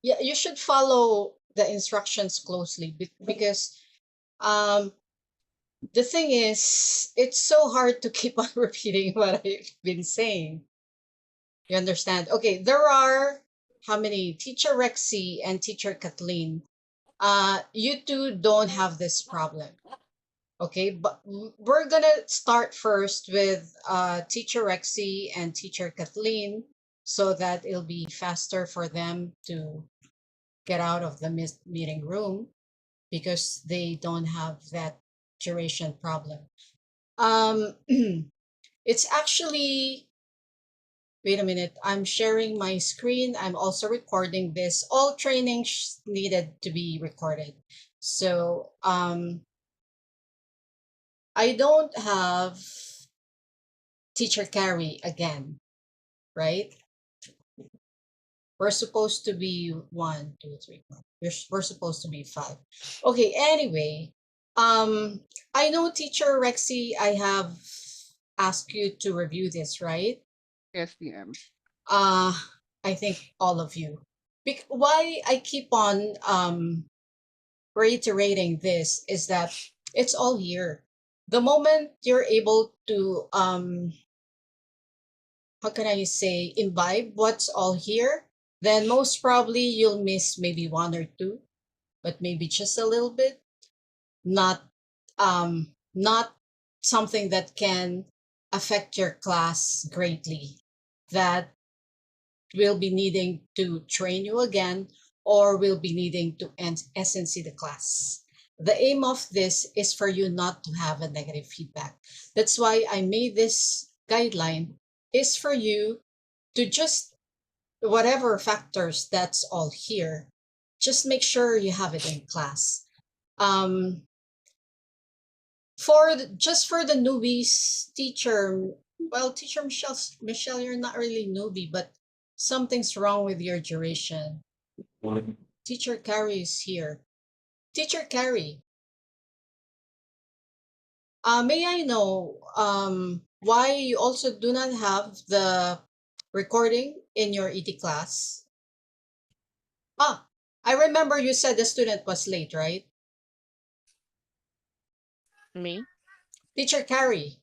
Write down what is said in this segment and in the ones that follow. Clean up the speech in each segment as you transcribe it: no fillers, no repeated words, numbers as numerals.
Yeah, you should follow the instructions closely because um the thing is it's so hard to keep on repeating what I've been saying. You understand? Okay, there are how many? Teacher Rexy and Teacher Kathleen. You two don't have this problem. Okay, but we're gonna start first with Teacher Rexy and Teacher Kathleen so that it'll be faster for them to get out of the meeting room because they don't have that duration problem. Um, it's actually, wait a minute, I'm sharing my screen. I'm also recording this. All trainings needed to be recorded. So I don't have Teacher Carrie again, right? We're supposed to be one, two, three, four. We're supposed to be five. Okay, anyway, I know Teacher Rexy, I have asked you to review this, right? Yes, DM. Uh, I think all of you. Why I keep on reiterating this is that it's all here. The moment you're able to how can I say, imbibe what's all here, then most probably you'll miss maybe one or two, but maybe just a little bit, not not something that can affect your class greatly, that will be needing to train you again or will be needing to end SNC the class. The aim of this is for you not to have a negative feedback. That's why I made this guideline is for you to just whatever factors that's all here, just make sure you have it in class. Um, just for the newbies, teacher, well, teacher Michelle, you're not really newbie, but something's wrong with your duration. Teacher Carrie is here. Teacher Carrie, may I know why you also do not have the recording in your ET class? Ah, I remember you said the student was late, right? Me? Teacher Carrie,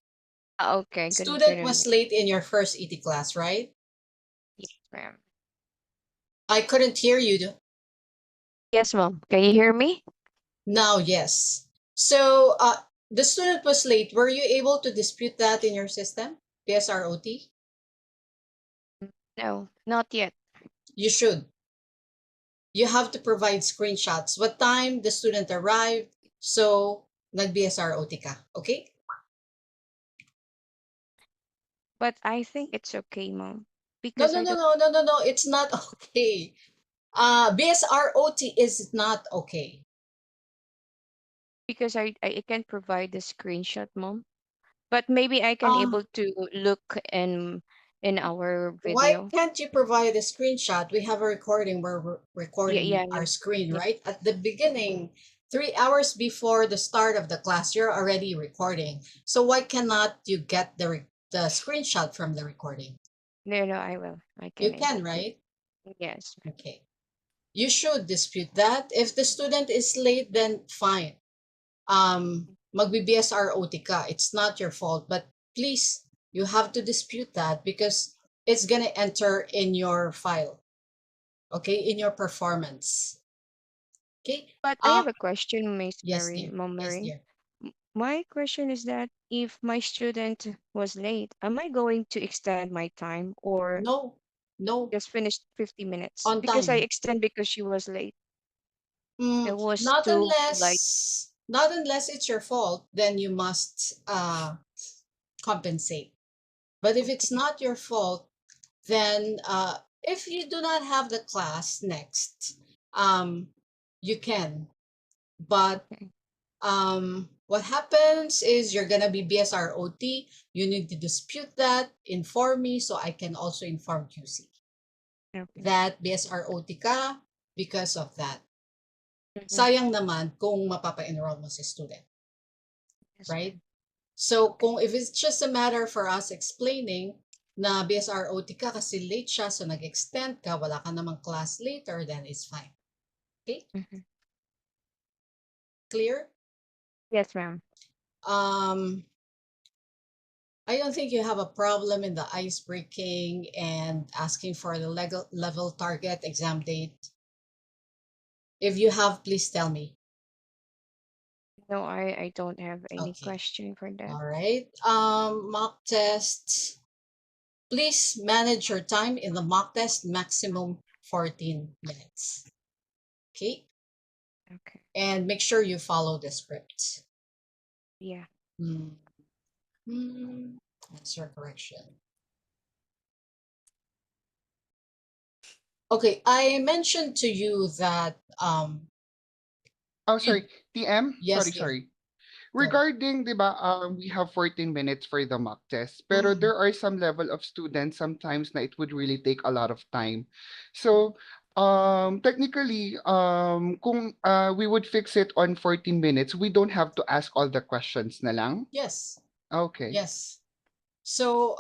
Okay, good student evening. was late in your first ET class, right? Yes, ma'am. I couldn't hear you. Yes, ma'am. Can you hear me? Now, yes. So, the student was late. Were you able to dispute that in your system, PSROT? No, not yet. You should. You have to provide screenshots. What time the student arrived, so nag-BSROT ka. Okay? But I think it's okay, ma'am. No, Because no, I no, don't no, no, no, no. It's not okay. BSROT is not okay. I can provide the screenshot, mom. But maybe I can Uh, able to look in our Why video. can't you provide a screenshot? We have a recording. We're Yeah, recording yeah, our yeah. screen, Yeah. right? At the beginning, 3 hours before the start of the class, you're already recording. So why cannot you get the screenshot from the recording? No, no, I will. I You can can, able to. right? Yes, ma'am. Okay. You should dispute that. If the student is late, then fine. Magbi-BSROT ka. It's not your fault, but please, you have to dispute that because it's gonna enter in your file, okay, in your performance. Okay. But I have a question, Miss Yes, Mary, dear. Mom Yes, Mary. dear. My question is that if my student was late, am I going to extend my time or No, no, just finish 50 minutes? on Because I time. extend because she was late. It was Not too light. unless it's your fault, then you must compensate. But if it's Okay. not your fault, then if you do not have the class next, you can. But Okay. what happens is you're gonna be BSROT. You need to dispute that, inform me so I can also inform QC Okay. that BSROT ka because of that. Mm-hmm. Sayang naman kung mapapa-enroll mo si student, Yes, right? ma'am. So Okay. kung if it's just a matter for us explaining, na BSROT ka kasi late siya, so nag-extend ka, wala ka namang class later, then it's fine. Okay? Mhm. Clear? Yes, ma'am. Um, I don't think you have a problem in the ice breaking and asking for the level target exam date. If you have, please tell me. No, I don't have any Okay. question for that. All right. Mock tests. Please manage your time in the mock test, maximum 14 minutes. Okay. Okay. And make sure you follow the script. Yeah. Hmm. Hmm. Answer correction. Okay, I mentioned to you that Oh, you, sorry. TM? yes, yeah, Sorry. go. Regarding, di ba, we have 14 minutes for the mock test, pero Mm, there are some level of students sometimes na it would really take a lot of time. So, technically, kung we would fix it on 14 minutes, we don't have to ask all the questions na lang. yes, Okay. yes. So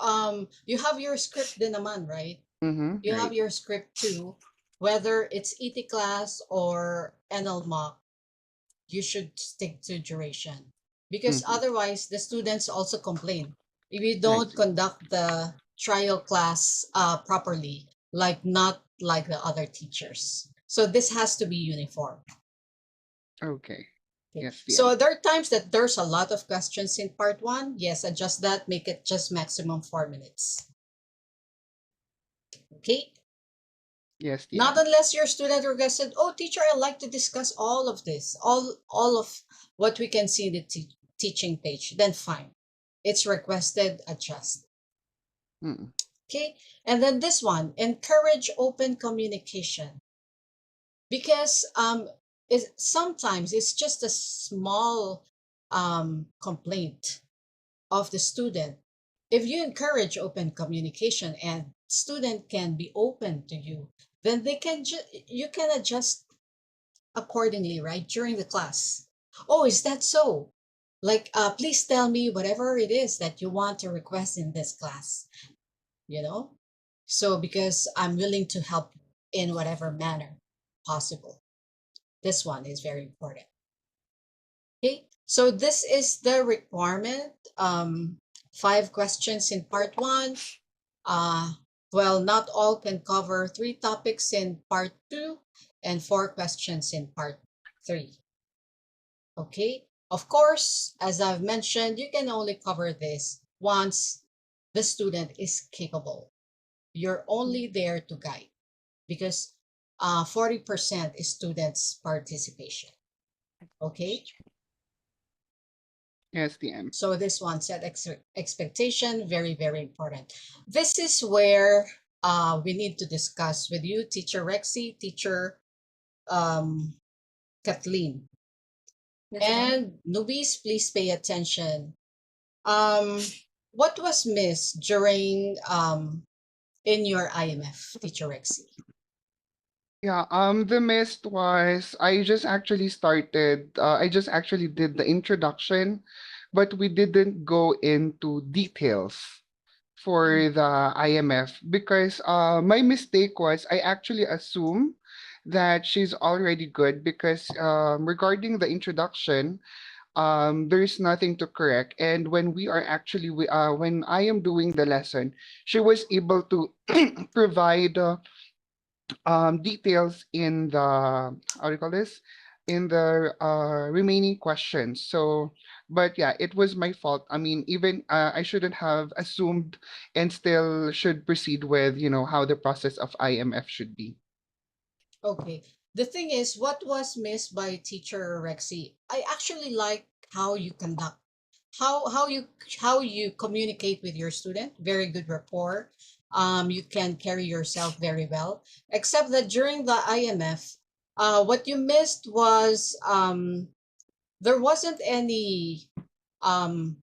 you have your script din naman, right? Mm-hmm. You have Right. your script too, whether it's ET class or NL mock, you should stick to duration because Mm-hmm. otherwise the students also complain if you I don't see. conduct the trial class properly, like not like the other teachers. So this has to be uniform. Okay. Okay. Yes, TM. So there are times that there's a lot of questions in part one. Yes, adjust that, make it just maximum 4 minutes. Okay. Yes, Not TM. unless your student requested, oh teacher, I'd like to discuss all of this, all of what we can see in the teaching page, then fine. It's requested, adjust. Mm. Okay. And then this one, encourage open communication. Because sometimes it's just a small complaint of the student. If you encourage open communication and student can be open to you, then you can adjust accordingly, right, during the class. Oh, is that so? Like, please tell me whatever it is that you want to request in this class, you know? So, because I'm willing to help you in whatever manner possible. This one is very important. Okay, so this is the requirement. 5 questions in part one. Uh, well, not all can cover 3 topics in part two and 4 questions in part three. Okay, of course, as I've mentioned, you can only cover this once the student is capable. You're only there to guide because 40% is students' participation. Okay, Question. Yes, TM. so this one set expectation, very, very important. This is where we need to discuss with you, Teacher Rexy, Teacher um, Kathleen. Yes, ma'am. And newbies, please pay attention. Um, what was missed during in your IMF, Teacher Rexy? Yeah, the mist was I just actually did the introduction, but we didn't go into details Mm, for the IMF because my mistake was I actually assume that she's already good because regarding the introduction, there's nothing to correct. And when when I am doing the lesson, she was able to provide details in the how do you call this in the remaining questions. So but yeah, it was my fault. I mean, even I shouldn't have assumed and still should proceed with how the process of IMF should be. okay. The thing is, what was missed by Teacher Rexy? I actually like how you conduct, how you how you communicate with your student. Very good rapport. You can carry yourself very well. Except that during the IMF, what you missed was there wasn't any um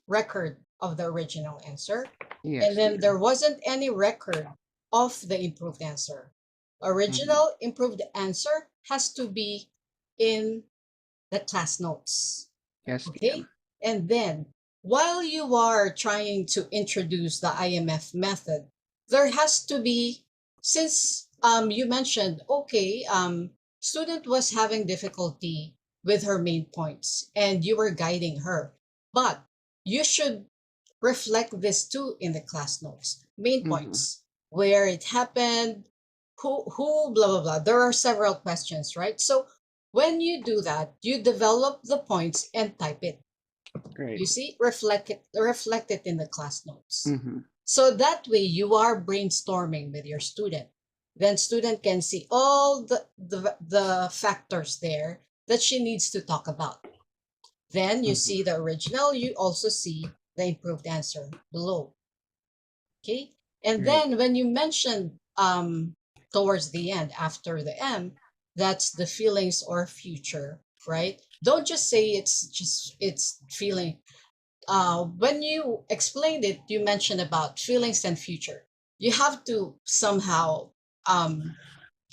record of the original answer. And Yes, then dear. there wasn't any record of the improved answer. Mm-hmm. Original improved answer has to be in the class notes. Yes, Okay? DM. And then while you are trying to introduce the IMF method, there has to be, since you mentioned, okay, student was having difficulty with her main points and you were guiding her, but you should reflect this too in the class notes. Main Mm-hmm. points, where it happened, blah, blah, blah. There are several questions, right? So when you do that, you develop the points and type it. Right. You see, reflect it in the class notes. Mm-hmm. So that way you are brainstorming with your student. Then student can see all the factors there that she needs to talk about. Then you Mm-hmm. see the original, you also see the improved answer below. Okay. And Right. then when you mention towards the end after the M, that's the feelings or future, right? Don't just say it's feeling. When you explained it, you mentioned about feelings and future. You have to somehow um,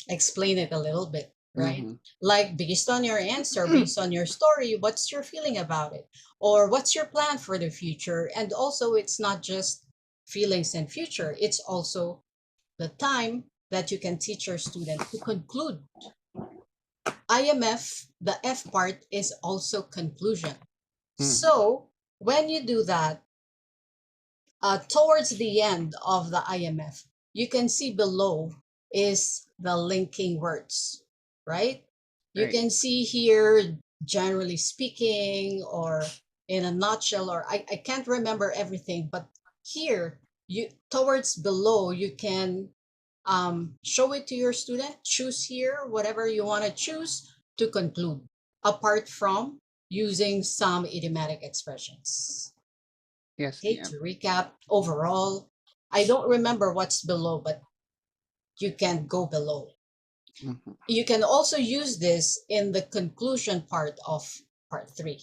explain it a little bit, right? Mm-hmm. Like based on your answer, based on your story, what's your feeling about it? Or what's your plan for the future? And also, it's not just feelings and future, it's also the time that you can teach your student to conclude. IMF, the F part is also conclusion. Mm-hmm. So when you do that, towards the end of the IMF, you can see below is the linking words, right? You Right. can see here, generally speaking, or in a nutshell, or I can't remember everything, but here, you towards below, you can show it to your student, choose here, whatever you want to choose to conclude, apart from using some idiomatic expressions. Yes, Okay, TM. to recap, overall, I don't remember what's below, but you can go below. Mm-hmm. You can also use this in the conclusion part of part three.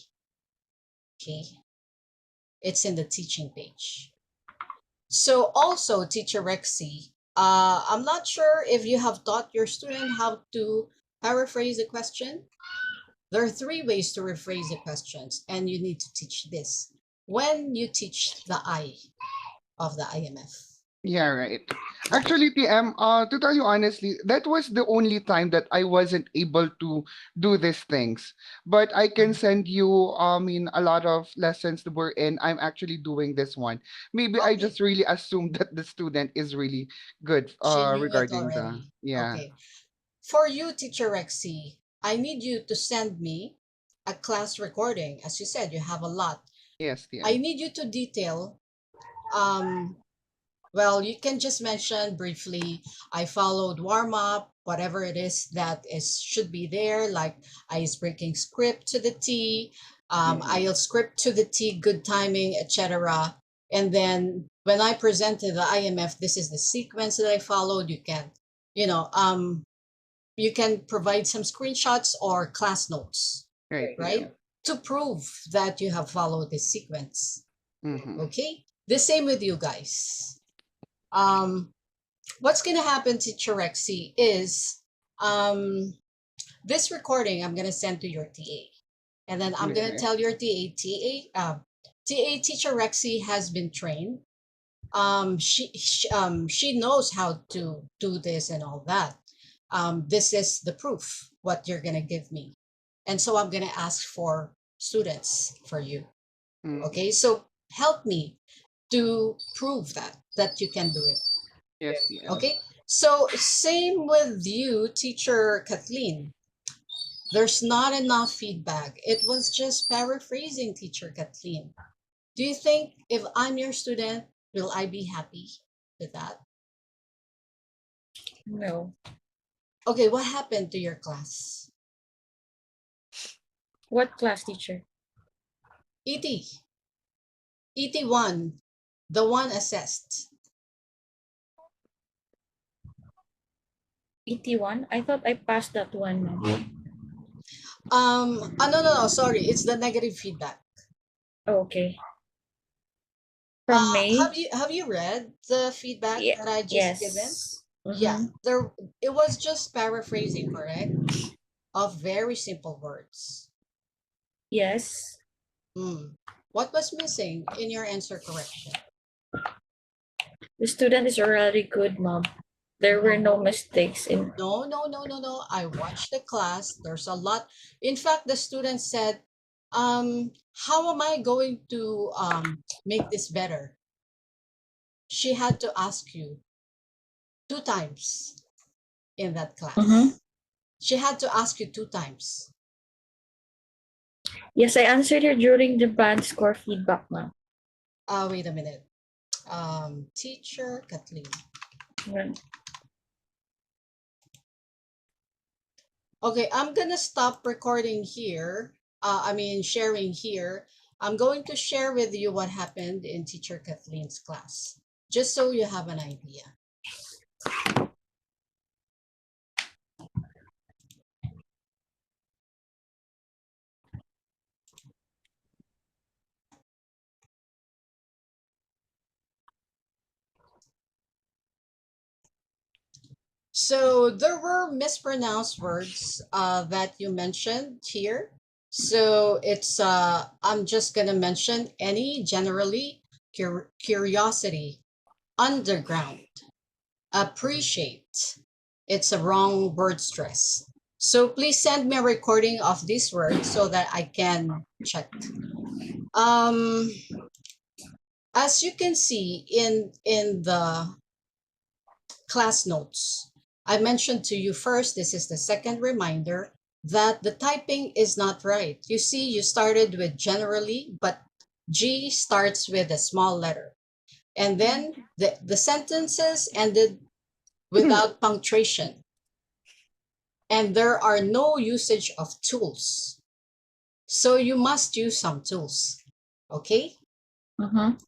Okay, it's in the teaching page. So also, teacher Rexy, I'm not sure if you have taught your student how to paraphrase a question. There are three ways to rephrase the questions, and you need to teach this when you teach the I of the IMF. Yeah, right. Actually, TM, to tell you honestly, that was the only time that I wasn't able to do these things. But I can send you, a lot of lessons that we're in. I'm actually doing this one. Maybe I Okay, just really assumed that the student is really good, she knew it regarding the, already. yeah. Okay. For you, teacher Rexy, I need you to send me a class recording. As you said, you have a lot. Yes, I TM. need you to detail, um, well, you can just mention briefly, I followed warm up, whatever it is that is should be there, like ice breaking script to the T, Mm-hmm. IELTS script to the T, good timing, etc. And then when I presented the IMF, this is the sequence that I followed. You know, um, you can provide some screenshots or class notes, Right, right? TM. To prove that you have followed this sequence. Mm-hmm. Okay? The same with you guys. Um, what's going to happen to Chirexi is this recording I'm going to send to your TA. And then I'm going to Okay. tell your TA teacher Rexy has been trained. She knows how to do this and all that. This is the proof what you're going to give me. And so I'm going to ask for students for you. Mm-hmm. Okay? So help me to prove that you can do it. Yes, TM. Okay, so same with you, teacher Kathleen. There's not enough feedback. It was just paraphrasing, teacher Kathleen. Do you think if I'm your student, will I be happy with that? No. Okay, what happened to your class? What class teacher? ET, ET1, the one assessed. ET1? I thought I passed that one, ma'am. No, no, no, sorry, it's the negative feedback. Oh, okay. From May? Have you read the feedback Yeah. that I just given? Yes. Yeah, Mm-hmm. there it was just paraphrasing, correct? Of very simple words. Yes. Mm. What was missing in your answer correction? The student is already good, mom. There were no mistakes in. No, no, no, no, no. I watched the class. There's a lot. In fact, the student said, how am I going to make this better? She had to ask you 2 times in that Mm-hmm. class. She had to ask you 2 times. Yes, I answered her during the band score feedback, ma'am. Wait a minute. Teacher Kathleen. Right. Okay, I'm gonna stop recording here. Sharing here. I'm going to share with you what happened in Teacher Kathleen's class, just so you have an idea. So there were mispronounced words that you mentioned here. So it's I'm just gonna mention any generally curiosity, underground, appreciate. It's a wrong word stress. So please send me a recording of this word so that I can check. Um, as you can see in the class notes, I mentioned to you first, this is the second reminder that the typing is not right. You see, you started with generally, but G starts with a small letter. And then the sentences ended without punctuation. And there are no usage of tools. So you must use some tools. Okay? Mm-hmm.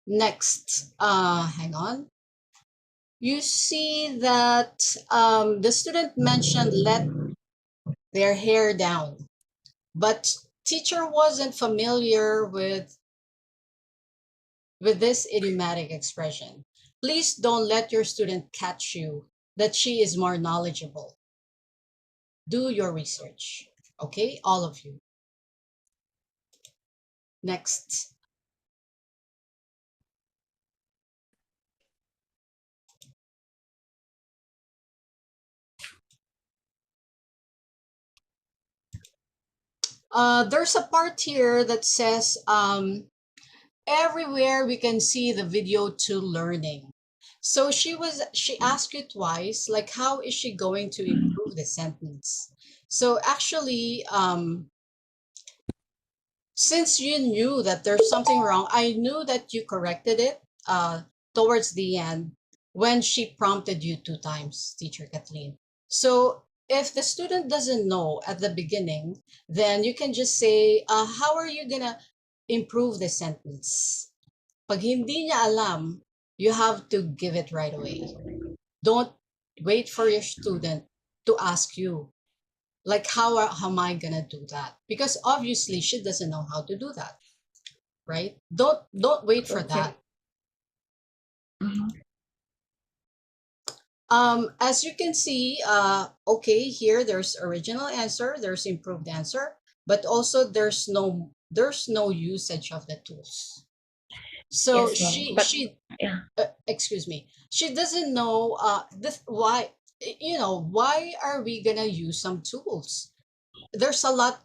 Next, hang on. You see that the student mentioned let their hair down, but teacher wasn't familiar with this idiomatic expression. Please don't let your student catch you that she is more knowledgeable. Do your research, okay? All of you. Next. There's a part here that says everywhere we can see the video to learning. So she asked you twice, like how is she going to improve the sentence? So actually, since you knew that there's something wrong, I knew that you corrected it towards the end when she prompted you 2 times, Teacher Kathleen. So if the student doesn't know at the beginning, then you can just say, how are you gonna improve the sentence? Pag hindi niya alam, you have to give it right away. Don't wait for your student to ask you, like, how am I gonna do that? Because obviously she doesn't know how to do that, right? Don't wait for Okay. that. Mm-hmm. As you can see, okay, here there's original answer, there's improved answer, but also there's no usage of the tools. So Yes, ma'am. But yeah. excuse me, she doesn't know why, why are we gonna use some tools? There's a lot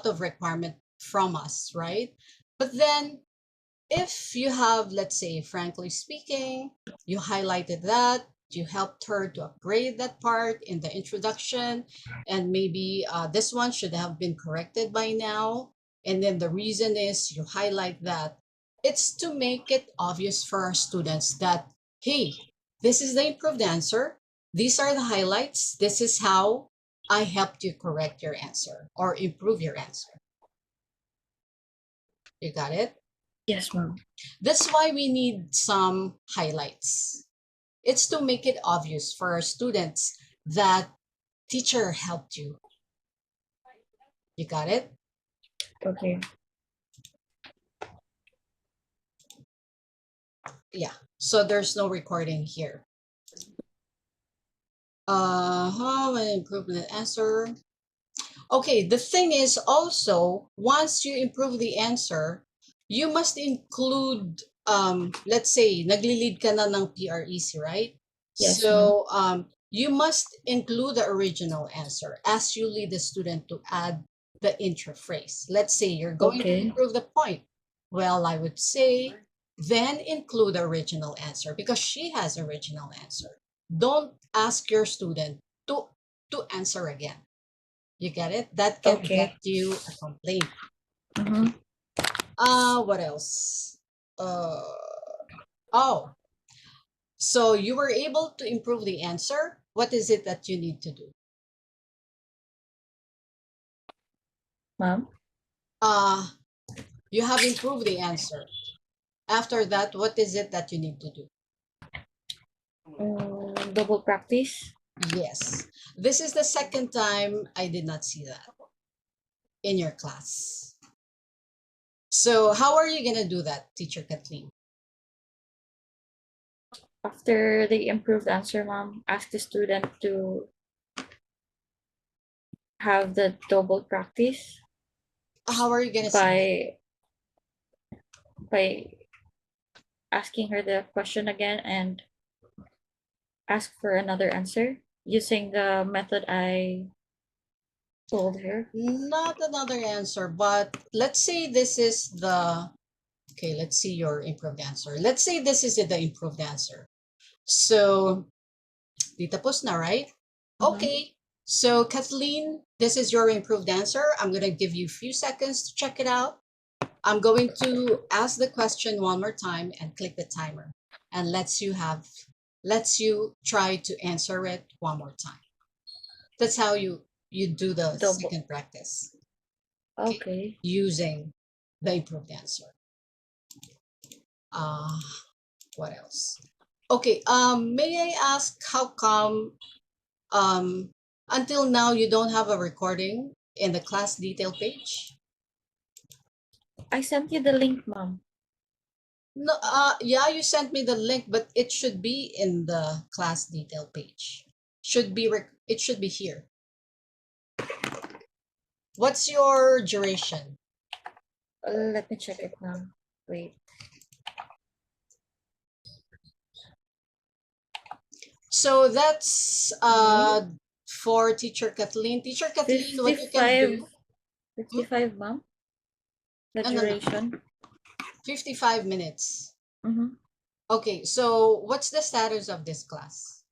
of requirement from us, right? But then if you have, let's say, frankly speaking, you highlighted that, you helped her to upgrade that part in the introduction, and maybe this one should have been corrected by now. And then the reason is you highlight that. It's to make it obvious for our students that, hey, this is the improved answer. These are the highlights. This is how I helped you correct your answer or improve your answer. You got it? Yes, ma'am. That's why we need some highlights. It's to make it obvious for our students that teacher helped you. You got it? Okay. Yeah. So there's no recording here. How an improvement answer. Okay, the thing is also, once you improve the answer, you must include, let's say, naglilid ka na ng PREC, right? Yes, ma'am. So, you must include the original answer as you lead the student to add the intro phrase. Let's say you're going to Okay. improve the point. Well, I would say, then include the original answer because she has original answer. Don't ask your student to answer again. You get it? That can get Okay. you a complaint. Mm-hmm. What else? Oh, so you were able to improve the answer. What is it that you need to do? Ma'am. Uh, you have improved the answer. After that, what is it that you need to do? Double practice. Yes. This is the second time I did not see that in your class. So how are you going to do that, Teacher Kathleen? After the improved answer, ma'am, ask the student to have the double practice How are you going to see by asking her the question again and ask for another answer using the method I told her. Not another answer, but let's say this is the, okay, let's see your improved answer. Let's say this is the improved answer. So, di tapos na, right? Okay, so Kathleen, this is your improved answer. I'm going to give you a few seconds to check it out. I'm going to ask the question one more time and click the timer and lets you try to answer it one more time. That's how you do the Double. second practice. Okay. Using the improved answer. What else? Okay, may I ask how come until now you don't have a recording in the class detail page? I sent you the link, ma'am. No, yeah, you sent me the link, but it should be in the class detail page. It should be here. What's your duration? Let me check it now. Wait. So that's for Teacher Kathleen. Teacher Kathleen, what you can 55, do? 55, ma'am. The No, no, no. duration. 55 minutes. Mm-hmm. Okay, so what's the status of this class?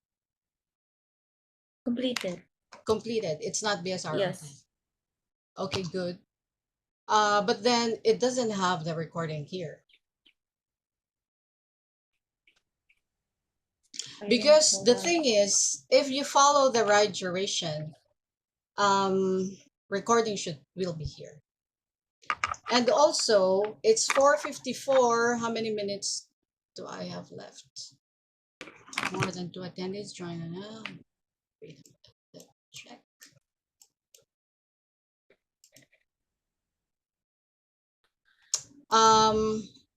Completed. Completed. It's not BSR. Yes. Okay, good. But then it doesn't have the recording here. Because the thing is, if you follow the right duration, recording will be here. And also, it's 4:54. How many minutes do I have left? More than 2 attendees join now. Wait a minute, check.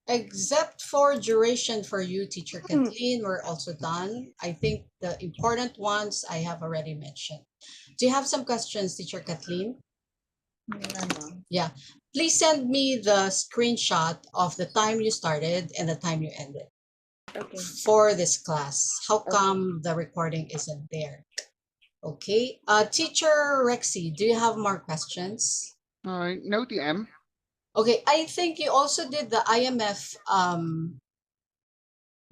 Except for duration for you, Teacher Kathleen, we're also done. I think the important ones I have already mentioned. Do you have some questions, Teacher Kathleen? No, ma'am. Yeah. Please send me the screenshot of the time you started and the time you ended Okay. for this class. How Okay. come the recording isn't there? Okay. Teacher Rexy, do you have more questions? No, TM. Okay, I think you also did the IMF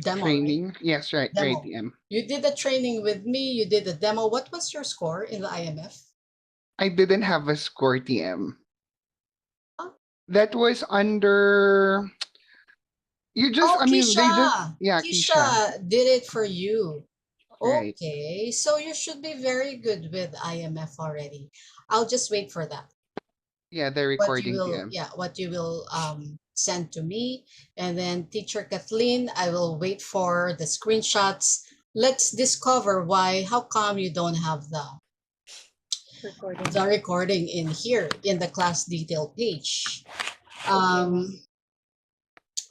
demo, right? Training. Yes, right, Demo. TM. You did the training with me, you did the demo. What was your score in the IMF? I didn't have a score, TM. Huh? That was under. You just, Oh, I mean, they just, Keisha. yeah, Keisha. Keisha did it for you. Right. Okay, so you should be very good with IMF already. I'll just wait for that. Yeah, the recording, TM. What you will send to me, and then Teacher Kathleen, I will wait for the screenshots. Let's discover how come you don't have the recording in here in the class detail page.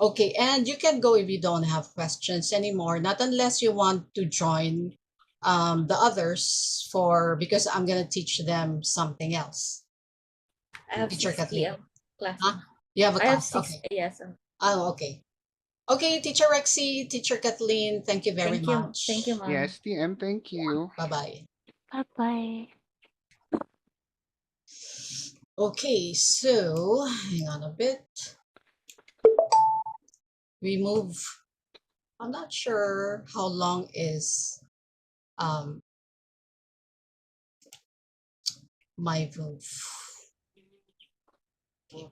Okay, and you can go if you don't have questions anymore, not unless you want to join the others because I'm going to teach them something else. I have Teacher 6 Kathleen? p.m. class. Huh? You have a I have class. 6, Okay. yes. Oh, okay. Okay, Teacher Rexy, Teacher Kathleen, thank you very Thank you, much. ma'am. Yes, TM, thank you. Bye-bye. Bye-bye. Okay, so hang on a bit. We move. I'm not sure how long is um my move. Okay.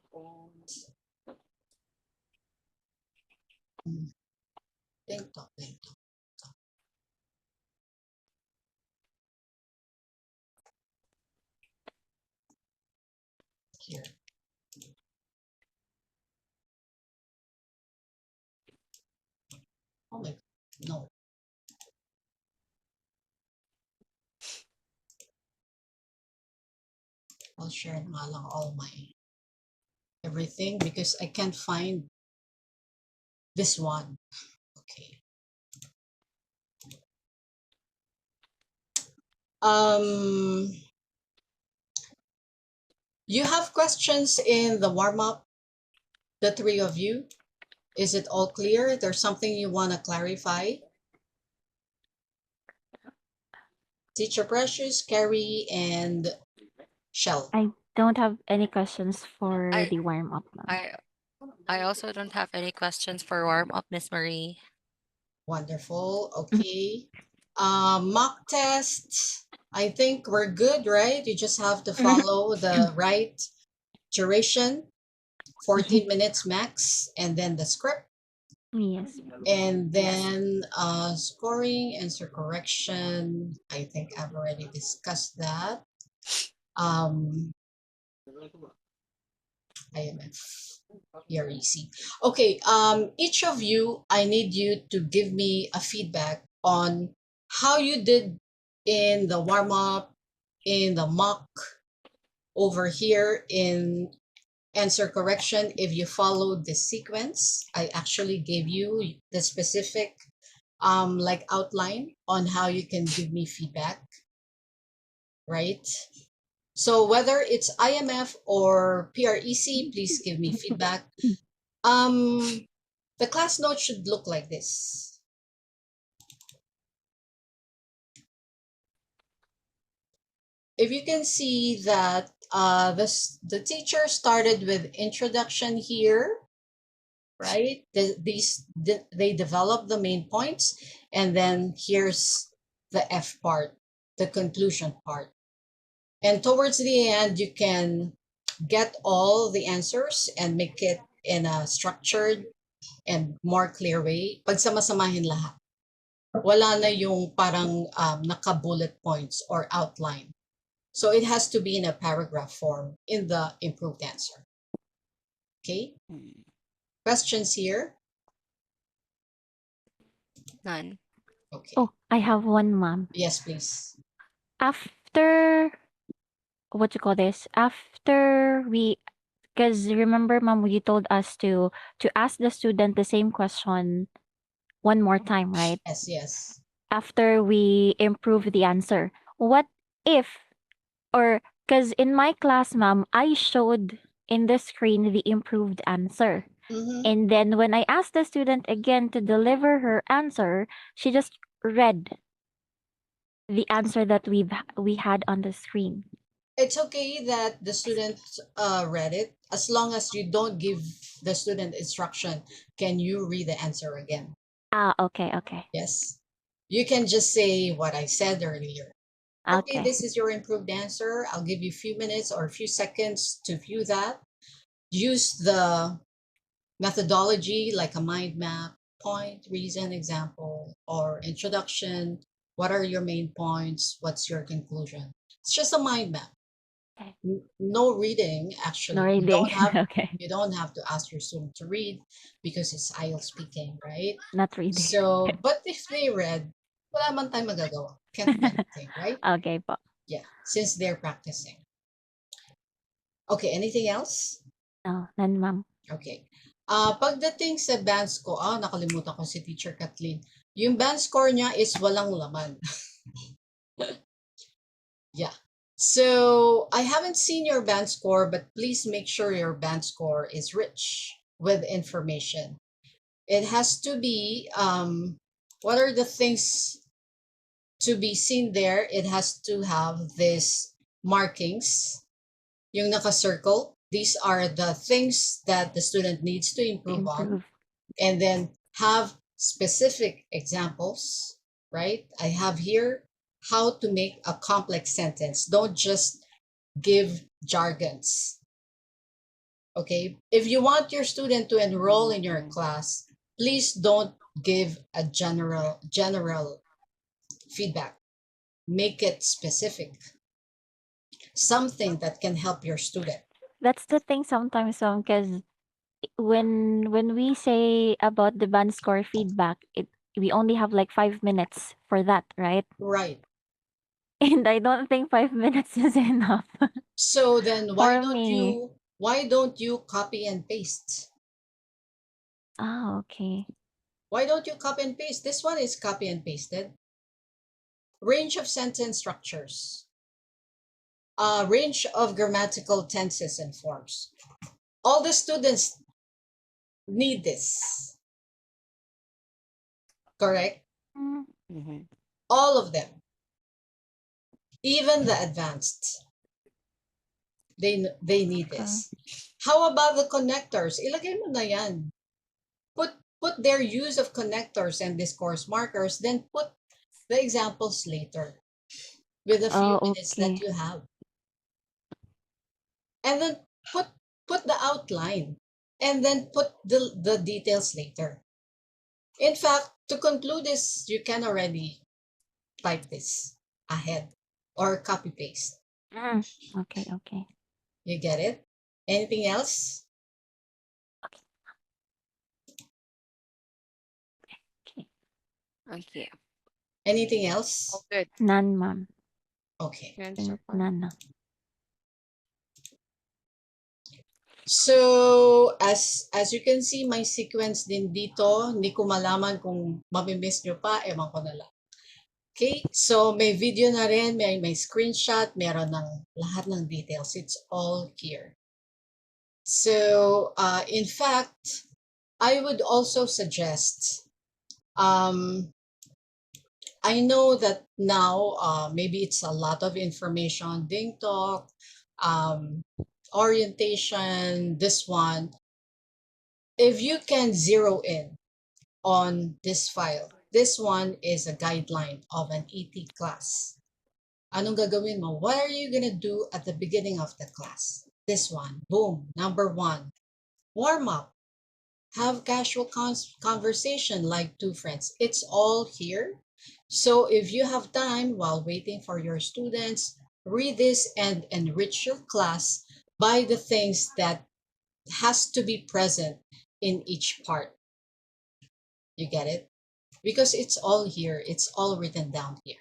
Ding dong, ding dong. Here. Oh my, no. I'll share nga lang all my everything because I can't find this one. Okay. Um, you have questions in the warm-up, the three of you? Is it all clear? There's something you want to clarify? Teacher Precious, Carrie, and Shell. I don't have any questions for I the warm up, ma'am. I also don't have any questions for warm up, Miss Marie. Wonderful. Okay. Mock test. I think we're good, right? You just have to follow the right duration, 14 minutes max, and then the script. Yes. And then scoring, answer correction. I think I've already discussed that. IMF. You're easy. Okay, each of you, I need you to give me a feedback on how you did in the warm up, in the mock, over here in answer correction. If you followed the sequence, I actually gave you the specific like outline on how you can give me feedback, right? So whether it's IMF or PREC, please give me feedback. The class note should look like this. If you can see that the teacher started with introduction here, right? They develop the main points, and then here's the F part, the conclusion part. And towards the end, you can get all the answers and make it in a structured and more clear way. Pagsama-samahin lahat. Wala na yung parang naka-bullet points or outline. So it has to be in a paragraph form in the improved answer. Okay? Questions here? None. Okay. Oh, I have one, ma'am. Yes, please. After what you call this? After we, because remember, ma'am, you told us to ask the student the same question one more time, right? Yes, yes. After we improve the answer. What if, or because in my class, ma'am, I showed in the screen the improved answer. Mm-hmm. And then when I asked the student again to deliver her answer, she just read the answer that we had on the screen. It's okay that the student read it as long as you don't give the student instruction. Can you read the answer again? Ah, okay, okay. Yes. You can just say what I said earlier. Okay, Okay. this is your improved answer. I'll give you a few minutes or a few seconds to view that. Use the methodology like a mind map, point, reason, example, or introduction. What are your main points? What's your conclusion? It's just a mind map. Okay. No reading, actually. No You reading. don't have Okay. you don't have to ask your student to read because it's IELTS speaking, right? Not reading. So, but if they read, wala man tayong magagawa. Can't do anything, right? Okay po. Yeah, since they're practicing. Okay, anything else? No, none, ma'am. Okay. Pagdating sa band score, nakalimutan ko si Teacher Kathleen. Yung band score niya is walang laman. Yeah. So I haven't seen your band score, but please make sure your band score is rich with information. It has to be, what are the things to be seen there? It has to have this markings, yung naka-circle. These are the things that the student needs to improve on. Improve. And then have specific examples, right? I have here how to make a complex sentence. Don't just give jargons. Okay? If you want your student to enroll in your class, please don't give a general feedback. Make it specific. Something that can help your student. That's the thing sometimes, because when we say about the band score feedback, we only have like 5 minutes for that, right? Right. And I don't think 5 minutes is enough So then for me. why don't you copy and paste? Oh, okay. Why don't you copy and paste? This one is copy and pasted. Range of sentence structures. Range of grammatical tenses and forms. All the students need this. Correct? Mm, Mhm. All of them. Even the advanced. They need okay. this. How about the connectors? Ilagay mo na yan. Put their use of connectors and discourse markers, then put the examples later with a few Oh, minutes that okay. you have. And then put the outline and then put the details later. In fact, to conclude this, you can already type this ahead or copy paste. Mm, okay, okay. You get it? Anything else? Okay. Okay. Anything All else? good. None, ma'am. Okay. None so far. None. So, as you can see, may sequence din dito. Hindi ko malaman kung mamimiss nyo pa, ewan ko na lang. Okay, so may video na rin, may screenshot, meron ng lahat ng details. It's all here. So, in fact, I would also suggest, I know that now maybe it's a lot of information, Ding Talk, orientation, this one. If you can zero in on this file, this one is a guideline of an ET class. Anong gagawin mo? What are you gonna do at the beginning of the class? This one, boom, number one. Warm up, have casual conversation like two friends. It's all here. So if you have time while waiting for your students, read this and enrich your class by the things that has to be present in each part. You get it? Because it's all here. It's all written down here.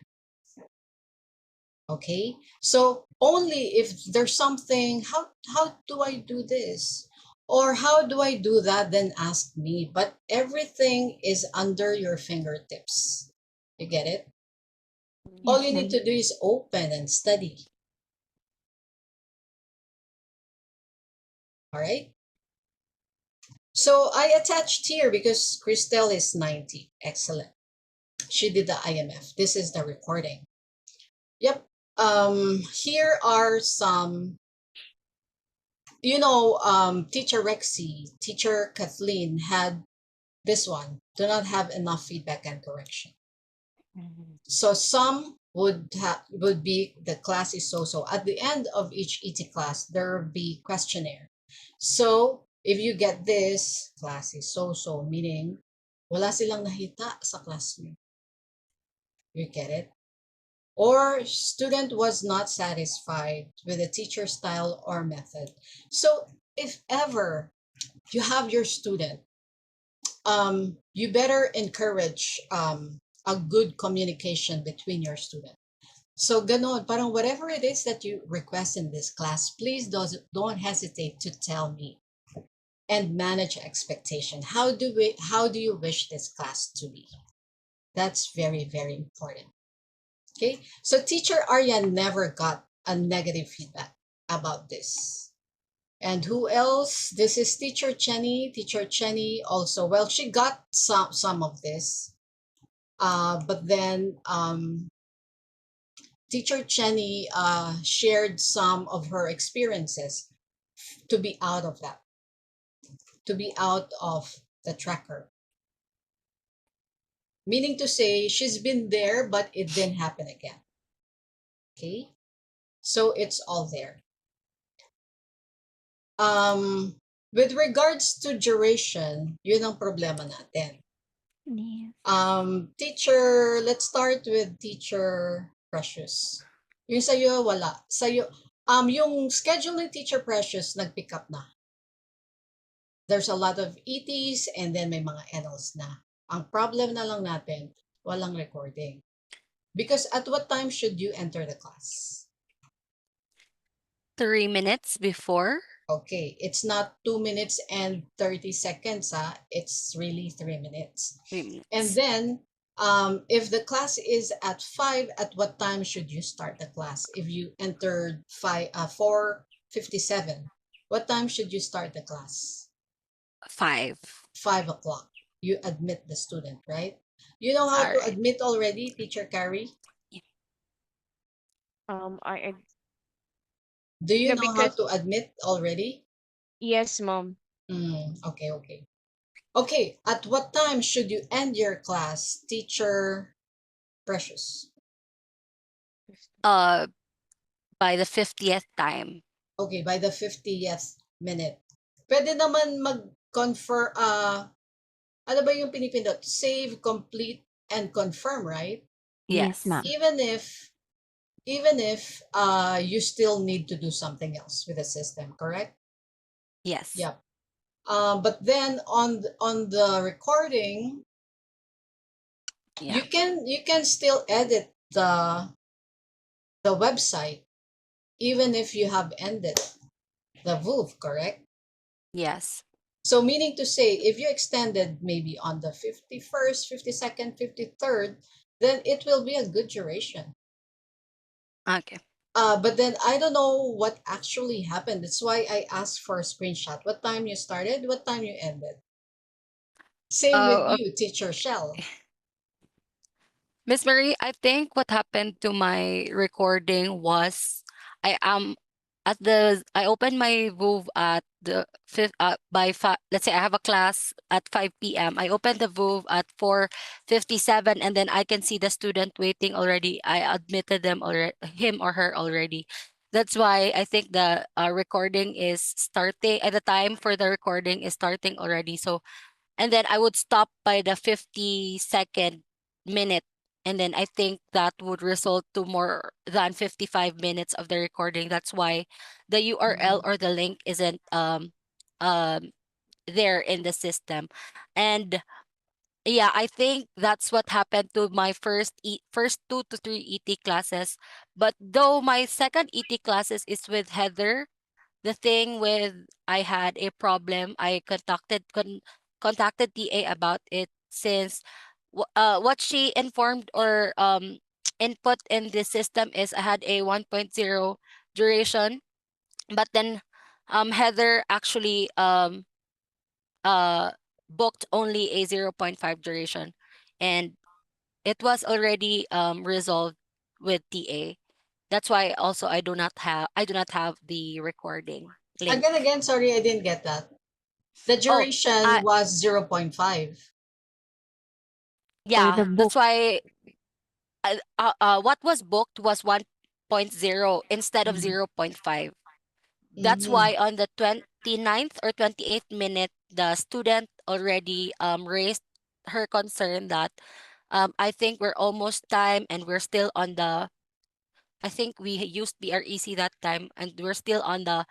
Okay? So only if there's something, how do I do this? Or how do I do that? Then ask me. But everything is under your fingertips. You get it? All Yes, you need ma'am. to do is open and study. All right? So I attached here because Christelle is 90. Excellent. She did the IMF. This is the recording. Yep. Here are some, teacher Rexy, teacher Kathleen had this one, do not have enough feedback and correction. Mhm. So some would be the class is so. At the end of each ET class, there will be questionnaire. So if you get this, class is so, meaning wala silang nahita sa class mo. You get it? Or student was not satisfied with the teacher style or method. So if ever you have your student, you better encourage a good communication between your student. So ganon, parang whatever it is that you request in this class, please don't hesitate to tell me and manage expectation. How do you wish this class to be? That's very, very important. Okay, so teacher Arya never got a negative feedback about this. And who else? This is Teacher Chenny. Teacher Chenny also, well, she got some of this, but then Teacher Chenny shared some of her experiences to be out of that, to be out of the tracker. Meaning to say, she's been there, but it didn't happen again. Okay? So it's all there. With regards to duration, yun ang problema natin. Yes. Teacher, let's start with Teacher Precious. Yung sa'yo, wala. Sa'yo, yung schedule ni Teacher Precious, nag-pick up na. There's a lot of ETs and then may mga NLs na. Ang problem na lang natin, walang recording. Because at what time should you enter the class? 3 minutes before. Okay, it's not 2 minutes and 30 seconds, it's really 3 minutes. 3 minutes. And then, if the class is at 5, at what time should you start the class? If you entered 4:57, what time should you start the class? 5. 5 o'clock. You admit the student, right? You know how to Alright. admit already, Teacher Carrie? I Do you No, know how because to admit already? yes, mom. Okay, okay. Okay, at what time should you end your class, Teacher Precious? By the 50th time. Okay, by the 50th minute. Pwede naman mag-confirm, ano ba yung pinipindot? Save, complete, and confirm, right? Yes, Yes. ma'am. Even if you still need to do something else with the system, correct? Yes. Yep. But then on the recording, Yeah. you can still edit the website even if you have ended the VOOV, correct? Yes. So meaning to say, if you extended maybe on the 51st, 52nd, 53rd, then it will be a good duration. Okay. But then I don't know what actually happened. That's why I asked for a screenshot. What time you started? What time you ended? Same with Oh, you, Teacher Shell. Miss Marie, I think what happened to my recording was I am I opened my VooV at the let's say I have a class at 5 p.m. I opened the VooV at 4:57 and then I can see the student waiting already. I admitted them already, him or her already. That's why I think the recording is starting at the time for the recording is starting already. So and then I would stop by the 52nd minute. And then I think that would result to more than 55 minutes of the recording. That's why the URL or the link isn't um there in the system. And yeah, I think that's what happened to my first 2 to 3 ET classes. But though my second ET classes is with Heather, the thing with I had a problem. I contacted TA about it since what she informed or input in the system is I had a 1.0 duration, but then Heather actually uh booked only a 0.5 duration, and it was already resolved with TA. That's why also I do not have the recording link. Again, sorry, I didn't get that. The Oh, duration was 0.5. For the yeah, book. that's why what was booked was 1.0 instead of Mhm. 0.5. That's Mhm. why on the 29th or 28th minute, the student already raised her concern that I think we're almost time and we're still on the, I think we used BREC that time and we're still on the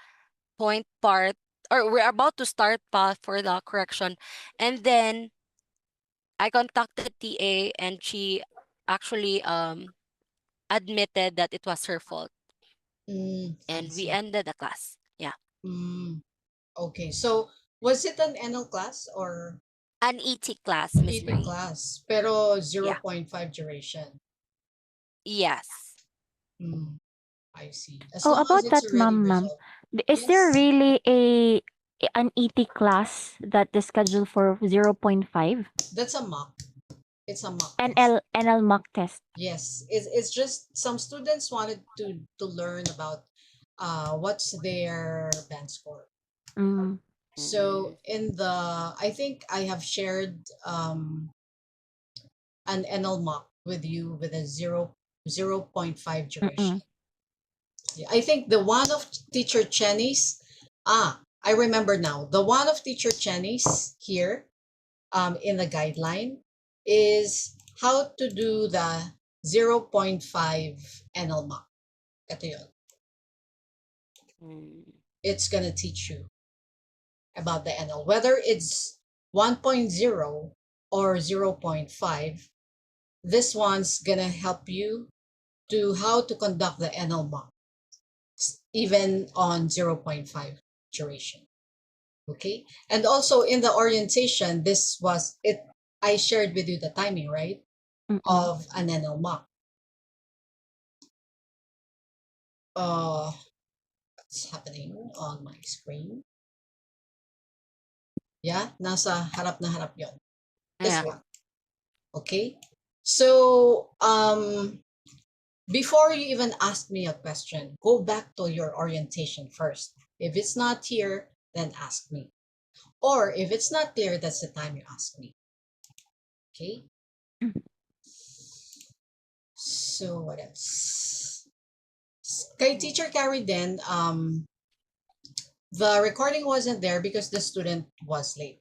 point part, or we're about to start path for the correction. And then I contacted TA and she actually admitted that it was her fault I and we see. ended the class. Yeah. Okay, so was it an NL class or An ET class, Miss ET Marie. class? Pero Yeah. 0.5 duration. Yes. Mm. I see. As Oh, long as about it's that, already ma'am. resolved. Is there Yes, really an ET class that is scheduled for 0.5? that's a mock. It's a mock test. NL mock test. Yes, it's just some students wanted to learn about what's their band score. Mm, So in the I think I have shared an NL mock with you with a 0.5 duration. mm-mm. Yeah, I think the one of teacher Chenny's, I remember now. The one of teacher Chenny's here in the guideline is how to do the 0.5 NL mock. Ito yun. It's gonna teach you about the NL. Whether it's 1.0 or 0.5, this one's gonna help you to how to conduct the NL mock, even on 0.5 duration. Okay. And also in the orientation, this was it. I shared with you the timing, right? Mm-mm. Of an NL mock. What's happening on my screen? Yeah, nasa harap na harap yon. This Yeah. one. Okay. So, before you even ask me a question, go back to your orientation first. If it's not here, then ask me. Or if it's not there, that's the time you ask me. Okay. Mm. So what else? Kay Teacher Carrie then, the recording wasn't there because the student was late.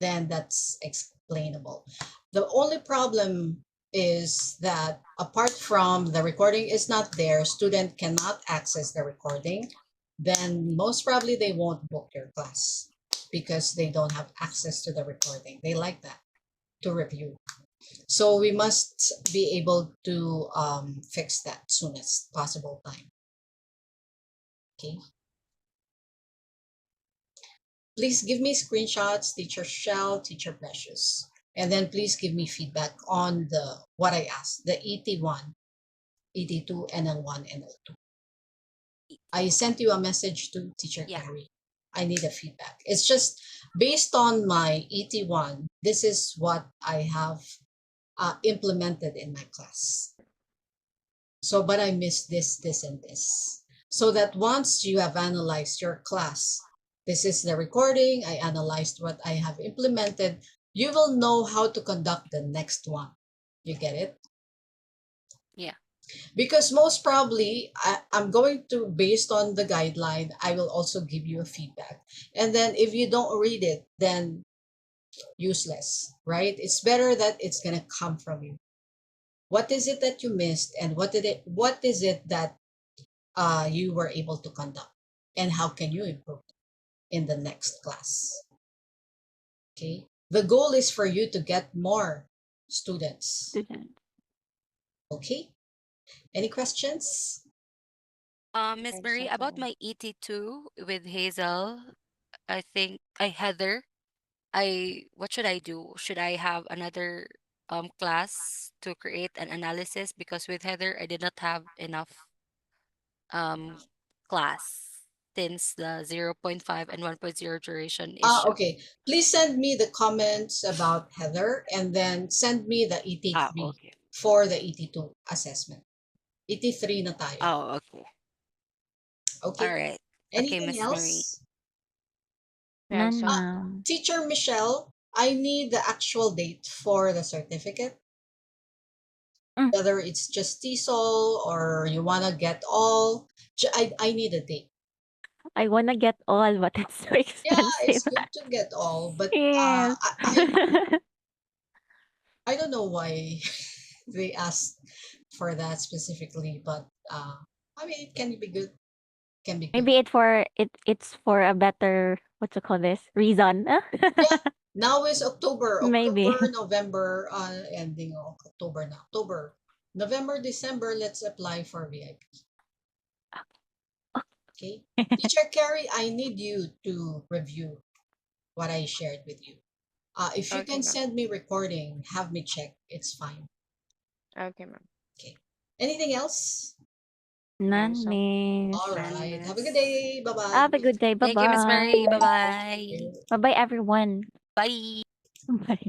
Then that's explainable. The only problem is that apart from the recording is not there, student cannot access the recording, then most probably they won't book your class because they don't have access to the recording. They like that to review. So we must be able to fix that soonest possible time. Okay. Please give me screenshots, Teacher Shell, Teacher Precious. And then please give me feedback on the what I asked, the ET1, ET2, NL1, NL2. I sent you a message to Teacher Yeah. Carrie. I need a feedback. It's just based on my ET1, this is what I have implemented in my class. So, but I missed this, and this. So that once you have analyzed your class, this is the recording, I analyzed what I have implemented, you will know how to conduct the next one. You get it? Yeah. Because most probably, I'm going to, based on the guideline, I will also give you a feedback. And then if you don't read it, then useless, right? It's better that it's going to come from you. What is it that you missed, and what is it that you were able to conduct, and how can you improve in the next class? Okay, the goal is for you to get more students. Student. Okay, any questions? Miss Thanks, Marie, about Jacqueline. my ET2 with Hazel, I think I Heather, what should I do? Should I have another class to create an analysis? Because with Heather, I did not have enough um class since the 0.5 and 1.0 duration issue. Okay, please send me the comments about Heather, and then send me the ET3 Okay. for the ET2 assessment. ET3 na tayo. Okay. All Okay, right. Okay, anything Miss Marie. else? Thanks, None, Jacqueline. ma'am. Teacher Michelle, I need the actual date for the certificate, Mm. whether it's just TESOL or you want to get all. I need a date. I wanna get all, but it's so Yeah, it's expensive. good to get all, but Yes. I don't know why they asked for that specifically, but I mean, it can be good. Can be good. Maybe it's for a better, what you call this, reason. Yeah. Now is October, Maybe. November, ending of October now. October, November, December. Let's apply for VIP. Okay. Teacher Carrie, I need you to review what I shared with you. If you Okay, can ma'am. send me recording, have me check. It's fine. Okay, ma'am. Okay. Anything else? None, So, miss. All none, right. Have a good miss. day. Bye Have a bye. good day. Thank you, Miss Bye-bye. Mary. Bye-bye. Bye-bye, everyone. Bye. Bye.